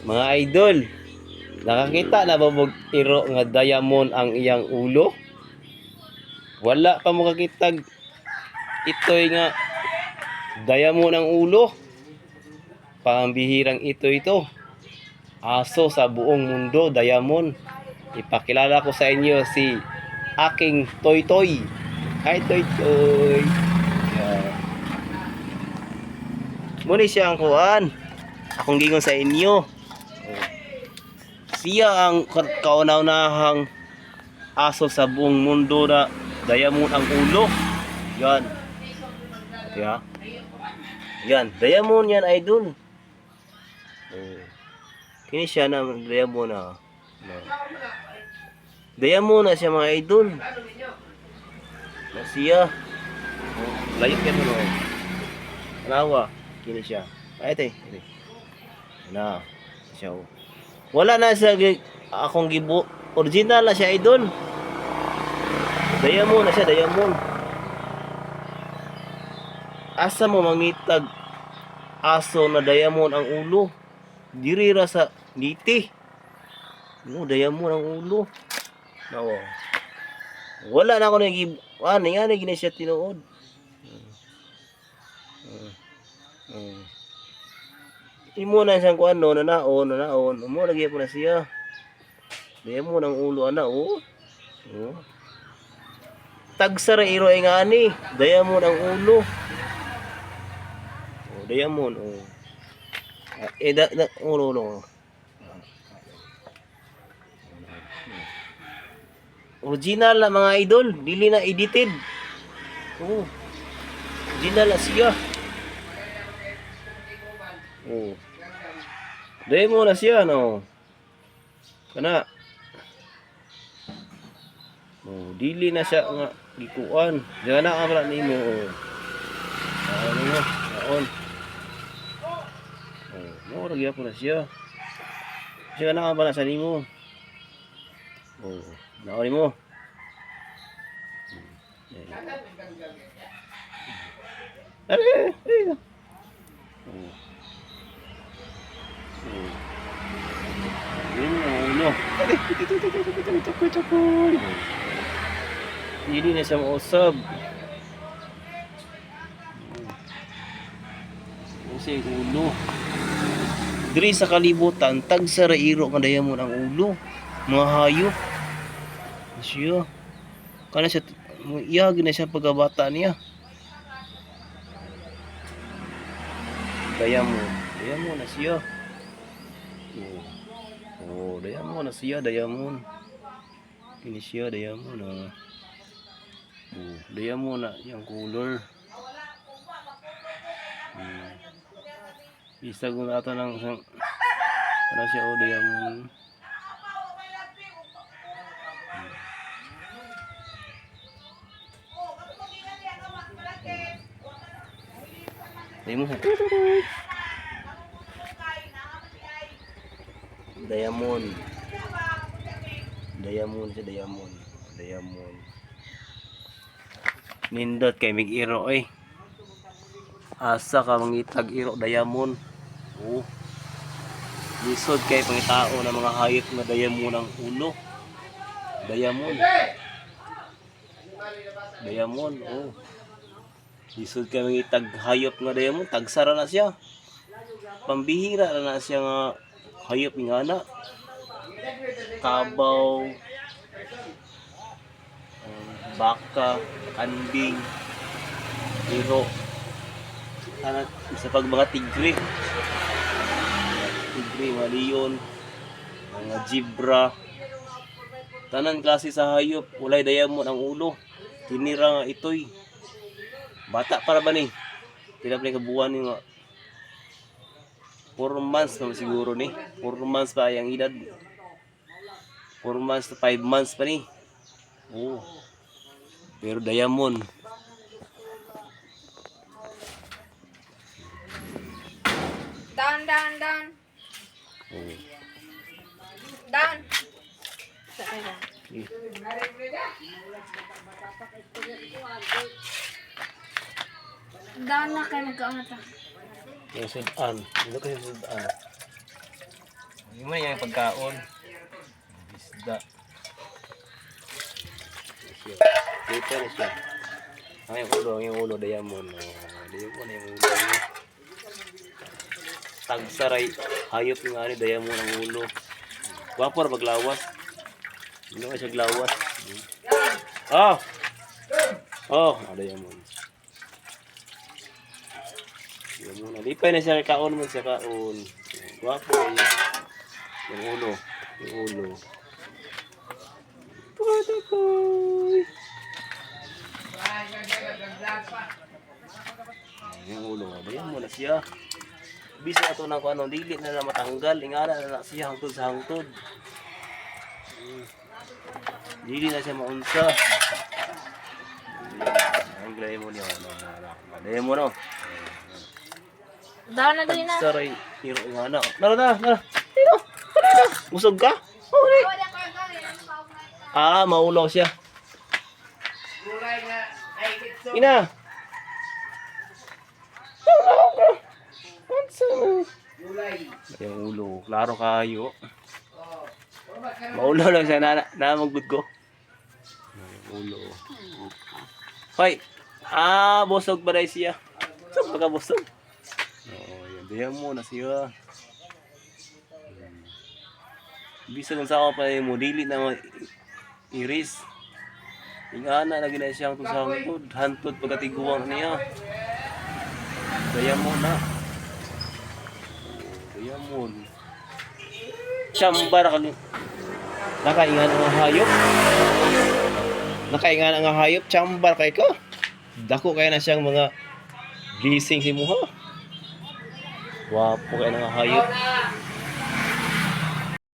Mga idol, nakakita na ba mong iro nga diamond ang iyang ulo? Wala pa mo kakitag itoy nga diamond ang ulo. Pambihirang ito. Aso sa buong mundo, diamond. Ipakilala ko sa inyo si aking Toy Toy. Hi Toy Toy. Yeah. Muna siya ang kuan. Akong gingon sa inyo. Siya ang kauna-unahang aso sa buong mundo na diamond ang ulo. Yan. Yeah. Yan, diamond yan idol. Kini siya na diamond na. Diamond na siya mga idol. Na siya. Layo ka mo no. Nawa, kini siya. Ay tay. Na. Siya. Wala na siya akong gibo. Original na siya idol. Diamond na siya, diamond. Asa mo mangitag aso na diamond ang ulo? Diri ra sa ngiti. No, diamond ang ulo. Nawo. Wala na ako nag nga gina siya tinuod. Imo na siyang kuan no, nanaon. Mo lagi po na siya. Diamond ang ulo ana oh. Tagsara iro ay nga ani, diamond ang ulo. Diamond oh. Ulo. Original na mga idol, dili na edited. Oh. Original na siya. Oh. Diamond na siya no. Kana. Oh, dili na siya nga gikuan. Diyan na kamera nimo oh. Ano mo? Naon. Oh, mo ra po na siya. Diyan na kamera sa nimo. Oh, naon mo. Are. Ulo. Hindi na siya mausab. Kasi ulo. Diri sa kalibutan, tagsara iro nga diamond ang ulo. Mga hayop. Siya. Kana siya, iyagi na siya pagkabata niya. Diamond na siya. Oh, diamond na siya, diamond. Ini siya, diamond na. Oh, diamond na yung color. Isa ko na ito ng ano siya, oh, diamond. Diamond. Diamond. Nindot kay mig iro eh. Asa ka mangitag iro diamond. Oh. Lisod kay pangitao ng mga hayop na diamond ang ulo. Diamond, oh. Lisod kay mangitag hayop nga diamond, tagsara na siya. Pambihira na siya nga hayop nga na. Kabaw, baka, kambing, iro, sa pag mga tigre, mga leon, mga zebra, tanan klase sa hayop, walay diamond ang ulo. Tinira nga itoy. Bata para ba ni? Tinap ni kabuan ni nga 4 months na siguro ni. 4 months pa yung edad. 4 months to 5 months pa ni. Oh. Pero diamond. Down. Oh. Down. Down na kayo magkaunata. Yung sudan. Ano kayo sudan? Hindi mo na yung pagkaon. Isda. Dito na siya. Ang ulo, diamond. Diamond yung ulo niya. Tagsaray, hayop nga ni diamond ang ulo. Guwapo na maglawas. Hindi naman siya glawas. Oh! Oh, diamond. Diamond na. Lipay na siya kaon mo siya kaon. Guwapo yun. Yung ulo. Yung ulo. Patakoy! Yung ulo nga. Bayan mo na siya. Bisa na ito ng ano, dili na matanggal. Ingana na siya hangtod sa hangtod. Dili na siya maunsa. Ang glay mo niya. Glay mo no. Dahan na din na. Saray. Hiro ingana. Nara. Hiro. Musog ka? Okay. Maulaw siya. Ina. Yung ulo, klaro kayo. Maulaw lang siya na magbud ko. Yung ulo. Hoy. Busog ba dahil siya? Saan pagka busog? Yan. Diyan mo na siya. Bisa kung saan pa mo, dili na iris. Ingana lagi na siya ang sa hantod pagkatiguan niya. Diyan mo na. Diamond. Chambar kali. Nakaingan ang hayop. Nakaingan ang hayop, chambar kay ko. Dako kay na siyang mga gising si Muha. Wapo kay na hayop.